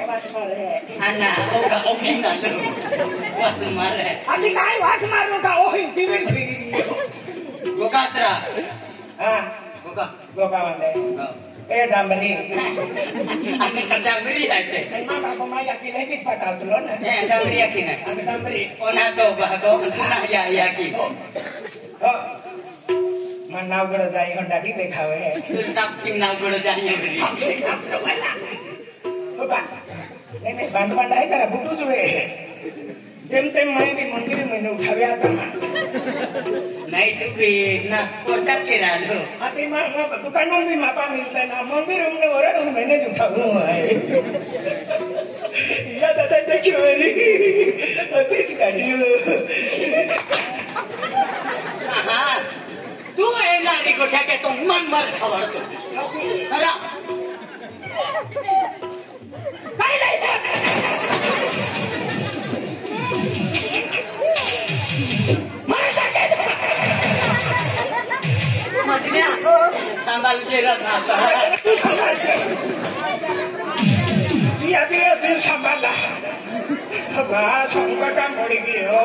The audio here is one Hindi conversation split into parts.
वास मारे अन्ना ओका ओकिंग आलो वास मारे आधी काय वास मारू का ओही दिवे फिरी गोकात्रा हां गोका गोका वंदे ए डांबरी आम्ही डांबरी आहे मा बाबा माया की नाही पटावलो ना ए डांबरी आहे ना आम्ही डांबरी कोणा तो बागो ना या की हो मन नावगड जाई होंडा की देखावे तापसिंग नावगड जाई बाबा नहीं बांधवांडा है तेरा बुटू जुए जेम तेम मायनी मंदिर में उठाव्या था नाही तू भी ना कोटात के रालो आते मा दुकान में भी मापा मिलता ना मंदिर में ओरड में मैंने उठाऊ है या दादा देखियो रे अतिश काढियो हां तू येणारी गोठ्या के तो मन मर खवडतो चला काय नाही मजन्या सांभाळचे रहा जी आदि से संभाला बा संकट पड़ी गयो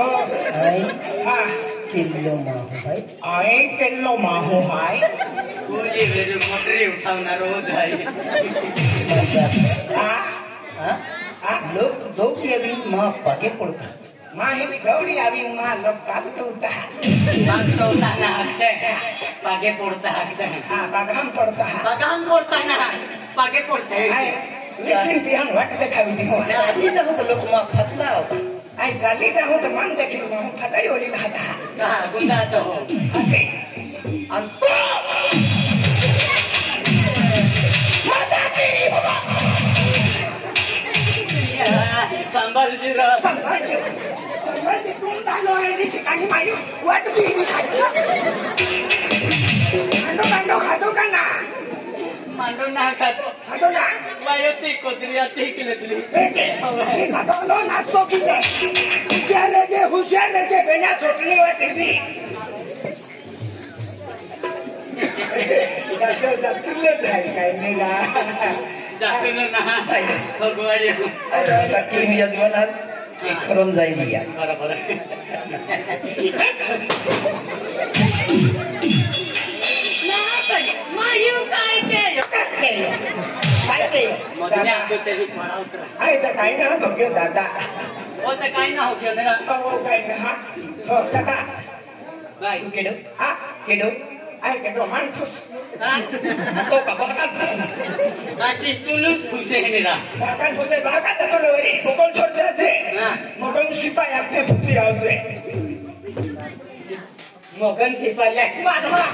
हां किलो माहू भाई आए किलो माहू हाय कोली वेरे मोटरी उठावणार रोज आहे हां हां लोग दो की अभी माँ पाके पड़ता माँ ही भी गौरी आवी माँ लोग काट तो उठा मागतो ना अक्षय पागे पडता हाँ बागाम पड़ता है बागाम पडता ना पागे पडते लिस्टिंग थी हम वक्त दिखावी थी अभी जब तो लोग माँ फसला होगा आई साली जाऊँ तो मन देखी माँ फटाई वाली बात है कहाँ गुंडा तो हो आते अंतो सांभाळजी रहा संभाजी तुम डालो है नीचे कानी मायू वाट भी नहीं खातो कांडो खातो का ना मांडो ना खातो खातो ना वायोती कोतरी अति किलतली खातो लो नास्तो की जे हुशार जे बेना छोटली वाटी दी जातीले जाय काय नेला जातन ना भगवान अरे लकी मी जीवनात एक करून जाईल या बरोबर मायू काय केलं काय ते मधल्या कोतरी पडा उतरा आहे तर काय ना बघ्यो दादा हो तर काय ना हो केलं ना हो काय ना हा हो दादा बाय तू केडो हा केडो आहे के रोमान खुश तो कबा आती तुलूस खुशे निरा बाका खुशे बाका तो लोरी कोकण छोटे थे हां मगन सिपाही आपने खुशी आवते मगन सिपाही मानवा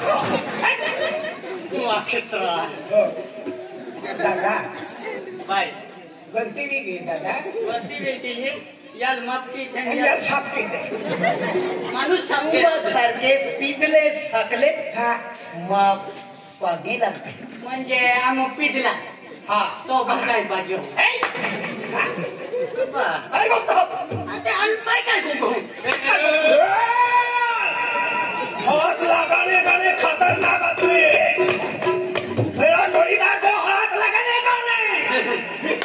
तू आखेत्रा हो दादा बाय गलती भी की दादा वस्ती बेटी है यार माफ की यार साफ की दे माणूस सामने सारखे पिदले सकले हा माँ पागे लागते म्हणजे आम पिदला हा तो बघाय पाहिजे अरे बघतो आता अनपाय काय गो हाथ लगाने का नहीं खतरनाक आदमी मेरा जोड़ीदार को हाथ लगाने का नहीं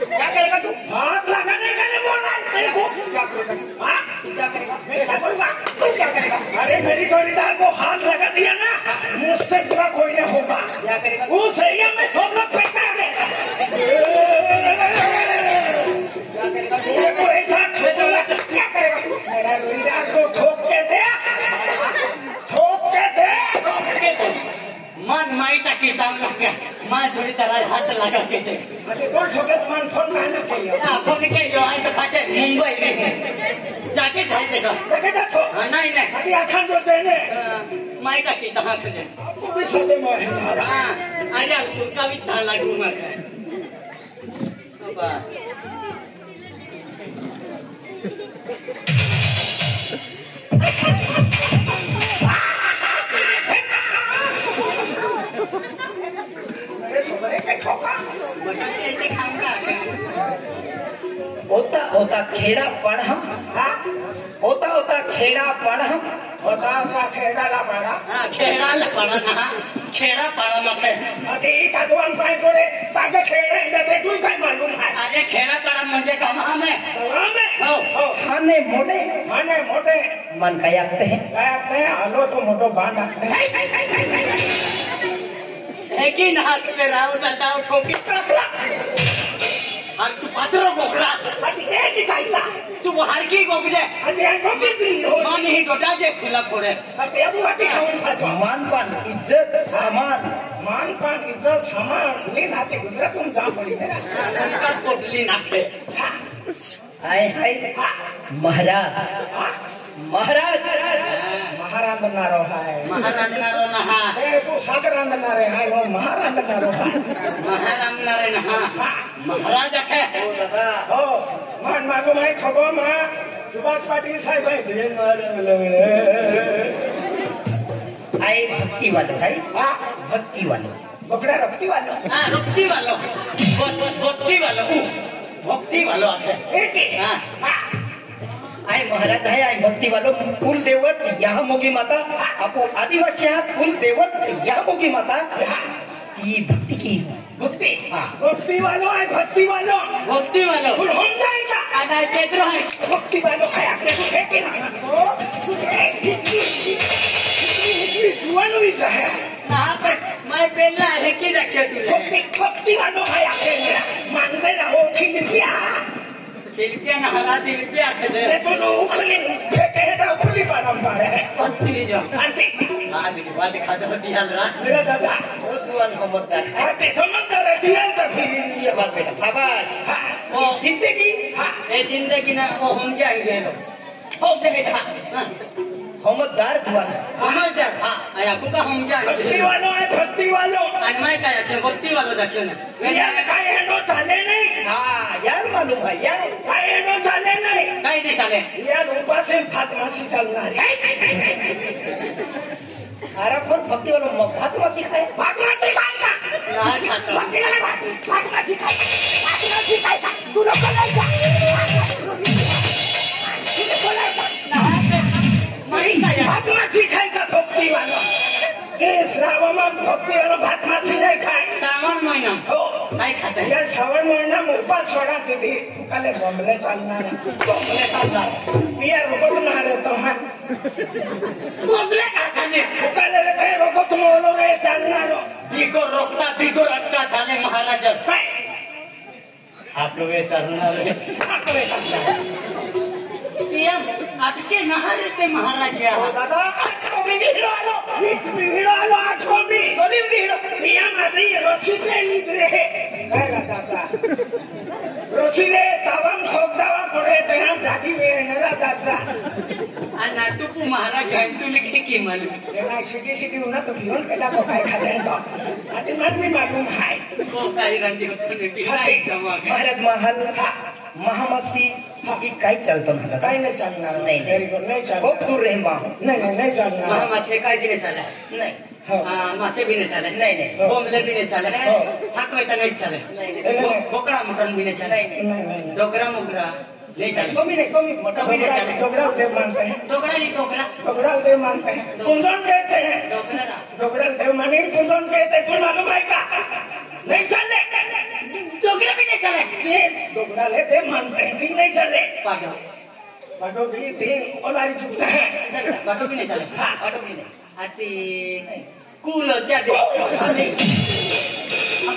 क्या करेगा तू हाथ लगाने का नहीं बोलना तेरे को क्या करेगा हाँ क्या करेगा मैं क्या बोलूँगा तू क्या करेगा अरे मेरी जोड़ीदार को हाथ लगा दिया ना मुझसे बुरा कोई नहीं होगा क्या करेगा उस एरिया में सब लोग पैसा देगा क्या करेगा मेरे को ऐसा ठोकेगा क्या करेगा मेरा जोड़ीदार को ठोक के दे मन माई टाकी चांगला मा थोडी त्याला हात लागा केले अरे कोण ठोकेत मन फोन करना चाहिए आपण काय जो आहे तो पाचे मुंबई जाके जायचे का लगे ना ठोक नाही नाही अभी आखान जो देने माई टाकी तहा तुझे आपको भी सोते में है हमारा अरे तुमका भी था लागू मग बाबा होता होता खेड़ा पढ़ हम होता होता खेड़ा पढ़ हम होता का खेळाला पाडा हा खेळाला पाडा ना खेळा पाडा मग अरे का दोन पाय तोडे सागे खेळ ते तुला काय मालूम आहे अरे खेळा पाडा म्हणजे कमाल है हो हो खाने मोटे माने मोठे मन काय आते हैं काय आपने आलो तो मोठो बांध आपने है कि ना पे राव जाओ ठोकी टकला और तू पात्रो गोखला अरे ये की खाईला तू बाहर की गोखले अरे ये गोपी दी हो मान ही डोटा जे खुला फोड़े अरे अब वाटी खाऊन खातो मान पान इज्जत समान मान पान इज्जत समान ले नाते गुजरातून जा पडी उनका पोटली नाखे आय हाय महाराज महाराज महाराज नारो है महाराज नारो नहा ए तू सागर नारे है वो महाराज नारो है महाराज नारे नहा महाराज है हो मान मालूम है खबो मा सुभाष पाटील साहेब है धीरे आय भक्ति वालो है हां भक्ति वालो बकड़ा रखती वालो हाँ भक्ति वालो भक्ति वालो है हाँ आय महाराज है आय भक्ति वालो कुल देवत यहाँ मोगी माता आपको आदिवासी यहाँ कुल देवत यहाँ मोगी माता ये भक्ति की भक्ति भक्ति वालो है भक्ति वालो भक्ति वालो फुल हम जाएगा आधा केतरो है भक्ति वालो है आपने तो देखे ना जुआनो ही चाहे यहाँ पर मैं पहला है कि रखे तुझे भक्ति वालो है आपने मानते रहो खिलपिया खिलपिया ना हरा खिलपिया खेले ये तो लोग खुली फेंके तो खुली परंपरा है पत्ती जो आंटी आदि बात दिखा दो दियाल रहा मेरा दादा भगवान हमरदार आते समझदार है दिया तो फिर ये बात बेटा शाबाश वो जिंदगी ये जिंदगी ना वो हम जाएंगे हो बेटा हमरदार दुआन हमारे जा हाँ आया कुका हम भक्ति जाएंगे वालो है भक्ति वालो आज मैं क्या जाते भक्ति वालों जाते ना यार काहे नो चाले नहीं हाँ यार मालूम है यार काहे नो चाले नहीं कहीं नहीं चले यार ऊपर से फातमासी चलना है अरे पर भक्ति वालों फातमासी खाए फातमासी खाएगा ना खाता भक्ति वाला फातमासी खाएगा तू लोग को नहीं जा नहीं खाया फातमासी खाएगा भक्ति वाला इस रावण भक्ति वाला फातमासी नहीं खाए सावन महीना हो नहीं खाते यार श्रावण महिना मुरपा छोड़ा दीदी काले बॉम्बले चलना बॉम्बले चलना यार रोको तुम आ रहे तो हाँ बॉम्बले खाता नहीं काले रे कहीं रोको तुम बोलो रे चलना रो बिको रोकता बिको रखता थाने महाराज आप लोग ये चलना रे पीएम आपके नहारे ते महाराज यहाँ दादा आज को भी भिड़ो आलो आज को भी भिड़ो पीएम आज ये रोसी पे निकले मेरा दादा रोसी रे तवन खोक दवा पड़े तो यहाँ जाती हुए मेरा दादा नाटुकू महाराज घंटू लिखे की मालूम यहाँ सिटी होना तो जीवन कैला को खाए खा रहे तो आदि मन में मालूम है को काही रंजी होती महाराज महल महामासी ये काही चलतो ना दादा काही नाही चालणार नाही व्हेरी गुड नाही खूप चालणार दूर रहे माँ नाही चालणार मासे काय नाही चाले नहीं मासे भी नहीं चाले नहीं बोंबले भी नहीं चाले हाकवायता नहीं चाले बोकड़ा मटन भी नहीं चाले नाही डोकरा मुकरा नहीं चाले कमी मोटा भी नहीं चाले डोगरा देव मानते हैं डोकरा नहीं डोकरा डोगरा देव मानते हैं कुंजन कहते हैं डोकरा ना डोगरा देव माने कुंजन कहते हैं तुम मालूम है का नहीं चले डोकरा भी नहीं चाले डोगरा ले देव मानते हैं भी नहीं चले पाटो बाटो भी थी और आई चुकता है पाटो भी नहीं चाले पाटो भी नहीं आती कूलो चाटे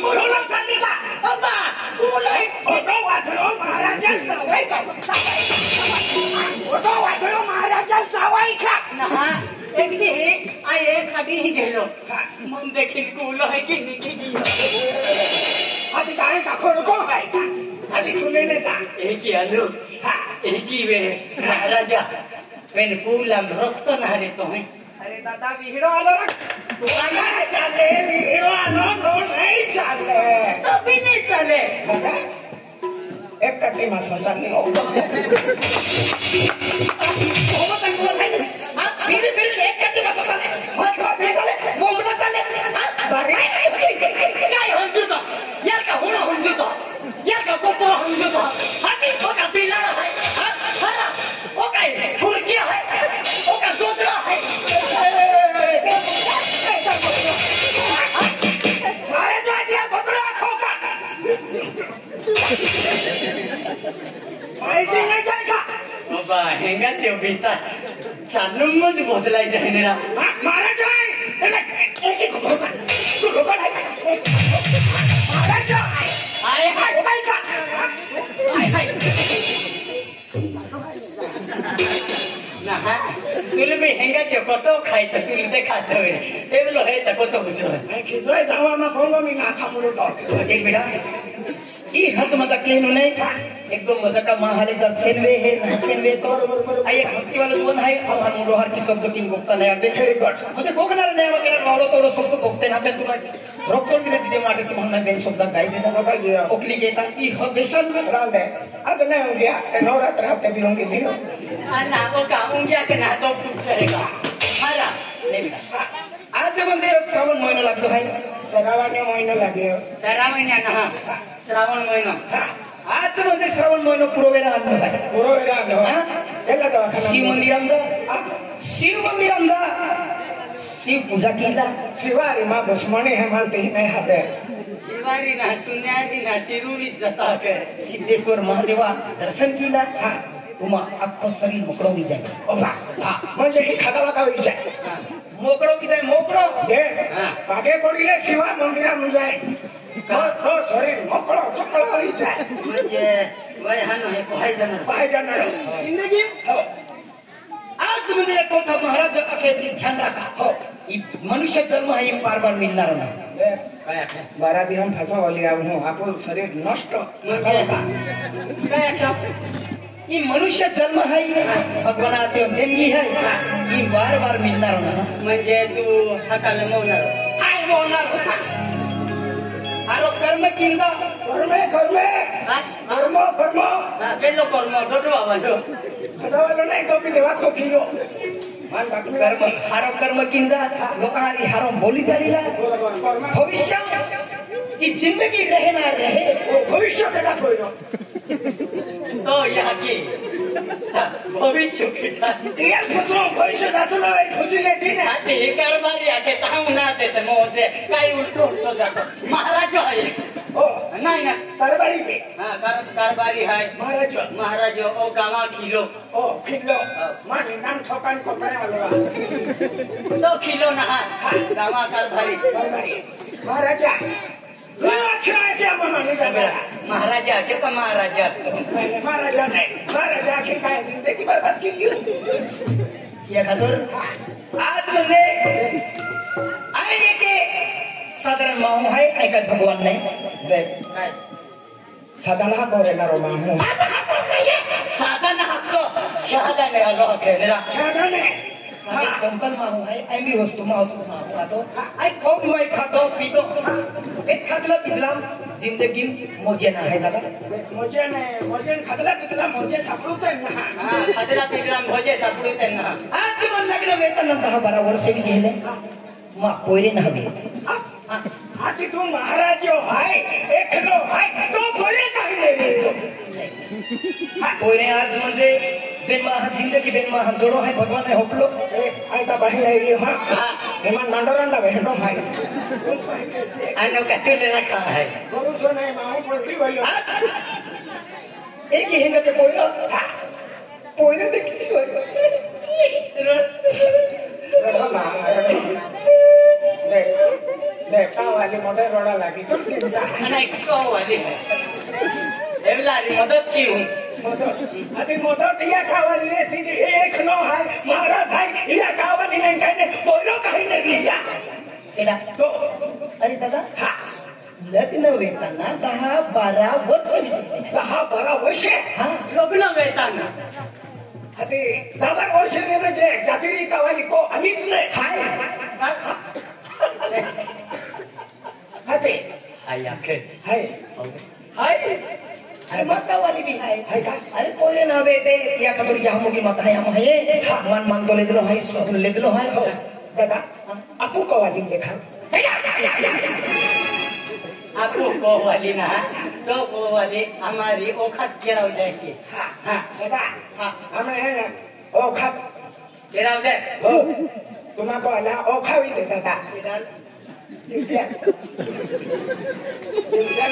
बोलो ना करने का अब्बा कूलो ओटो वाचलो महाराजा सवाई का ओटो वाचलो महाराजा सवाई का ना एक दी आये खाटी ही गेलो मन देखिन कूलो है कि निकी की आदि काय का खोड को है का आदि खुले ले जा एक ही आलू एक ही वे राजा पेन कूलम रोकतो ना रे तो है अरे दादा भिड़ो आलो रख दुकाना चले हीरो आनो तो नहीं चले तो भी नहीं चले एक कट्टी मां सोचा नहीं हो फिर एक कट्टी मां सोचा मत चले बोंबला चले बारी काय होंजू तो यार का होना होंजू तो यार का कोतो होंजू तो हाथी को का बिलाड़ा है हरा ओ काय फुरकिया है ओ का सोतरा है त्यो बीता चालूंच बदलायचं आहे ना महाराज एक महाराज आय हाय तुला मी हेंगा त्यो कतो खायचं तुला ते खात ते बोलो हे तर कतो बुझो खिचवाय जावा फोन मी नाचा पुरतो एक बेटा ई हत मत केनु नाही एकदम मजा का महाले तर सेनवे हे सेनवे तो आई एक भक्ती वाला दोन आहे आम्हाला मुरोहार की शब्द तीन गोपता नाही आते व्हेरी गुड म्हणजे कोकणाला नाही वगैरे रावलो तो शब्द गोपते ना पण तुला रोकचोड दिले तिथे माटे की म्हणणार बेन शब्द काय देता ओकली केता ई हो बेसन राम दे आज नाही हो गया नवरात्र हफ्ते भी होंगे भी ना वो कामून गया के ना तो पूछ रहेगा हारा नाही आज म्हणजे श्रावण महिना लागतो आहे सरावाने महिना लागले सरा महिन्यानं हा श्रावण महिना आज म्हणजे श्रावण महिना पुरवेला आणलं आहे पुरोवेला केला दवाखाना शिव मंदिरांचा शिव पूजा केला शिवारी माँ दुश्मनी है मानते ही नहीं हाथे शिवारी ना सुन्यारी ना शिरुरीत जाता के सिद्धेश्वर महादेवा दर्शन केला तुम्हा अख्खं शरीर मोकळं होई जाईल म्हणजे ही खाताला का होई जाय मोकळं की जाय मोकळं दे मागे पडिले शिवा मंदिरा जाय शरीर मोकळं चकळं होई जाय म्हणजे वय हा नाही पाय जाणार जिंदगी आज म्हणजे एक मोठा महाराज अखेर ध्यान राखा हो मनुष्य जन्म ही बार बार मिळणार नाही बारा भी हम फंसा वाली हूँ आपको शरीर नष्ट ये मनुष्य जन्म है भगवान देणगी है ये बार बार मिळणार ना म्हणजे तू हाताला मौणार काय बोलणार आरो कर्म किंवा कर्म बेलो कर्म दोटो आवाजो खदावालो नाही तो की देवा खोकिलो कर्म हारो कर्म किंवा लोकांनी हारो बोली झालेला भविष्य ही जिंदगी रहना रहे भविष्य केला कोई तो यहाँ की भविष्य केटा यार फसो भविष्य जातो ना खुशी लेची ने आते हे कारभारी आके ताऊ ना देते मोजे काही उलटो उलटो जातो महाराज आहे हो नाही ना कारभारी पे हां कारभारी आहे महाराज ओ गावा खिलो ओ खिलो मानी नाम ठोकान कपड़े वाला तो खिलो ना गावा कारभारी महाराजा क्या महाराजा असे का महाराजा महाराजा नाही महाराजा आखिर काय जिंदगी बरबाद केली या खातर आज म्हणजे आहे के साधारण माहू आहे ऐकत भगवान नाही काय साधारण बोलेणार माहू साधा ना हक्क शहादा ने आलो खेळला शहादा ने संकल्प माहू आहे आम्ही वस्तू माहू खातो आई खाऊ वाई खातो पितो एक खातला पितला जिंदगी मोजे ना आहे दादा मोजे खातला पितला मोजे सापडूत ना खातला पितला मोजे सापडूत ना आज मन लागलं वेतन 10-12 वर्ष गेले मा पोरे ना हवे आती तू महाराज हाय एकलो हाय तो बोले काही नाही पोरे आज म्हणजे बेनमाहा जिंदगी बेनमाहा जोडो है भगवान है होपलो ऐका बाहेर आहे हा हेमान नांडोरांना भेटो हाय आणि कटेले रखा है बरोबर नाही माहू पडली वयो एक ही हेंगा ते पोरे ते किती वयो देख वाली मोठे रोडा लागी नाही को वाली एवलारी मदत की हूं अभी मदत या खावाली रे थी एक नो है महाराज है या खावाली नहीं कहने बोलो कहीं नहीं लिया एला तो अरे दादा हाँ लग्न वेताना 10-12 वर्ष 10-12 वर्ष हाँ लग्न वेताना अभी 10 वर्ष ने म्हणजे जातीरी खावाली को आलीच नाही हाय अरे हाय आखे हाय हाय हाय माता वाली भी हाय हाय का अरे पोरे ना बेटे या खबर या मुगी माता है हम है मान तो ले दिलो हाय सुन ले दिलो हाय दादा आपू को वाली देखा आपू को वाली ना तो को वाली हमारी ओखत गिराव जाएगी हाँ दादा हाँ हमें है ना ओखत गिराव दे हो तुम्हाको अला ओखावी दे दादा दिव्या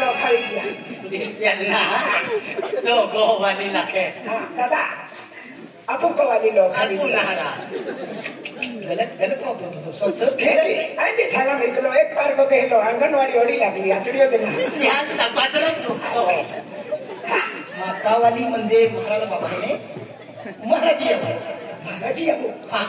ओखावी दिया दिव्या ना तो को वाली लखे दादा आपू कवाली लोक खाली आपू नहारा गलत गलत वापरतो शब्द आणि ते साला मिळलो एक पार बघेलो अंगणवाडी ओढी लागली आतडी होते ना या तपासलं तू मातावाली म्हणजे महाराज बाबाने महाराजी आहे. महाराजी आपू हा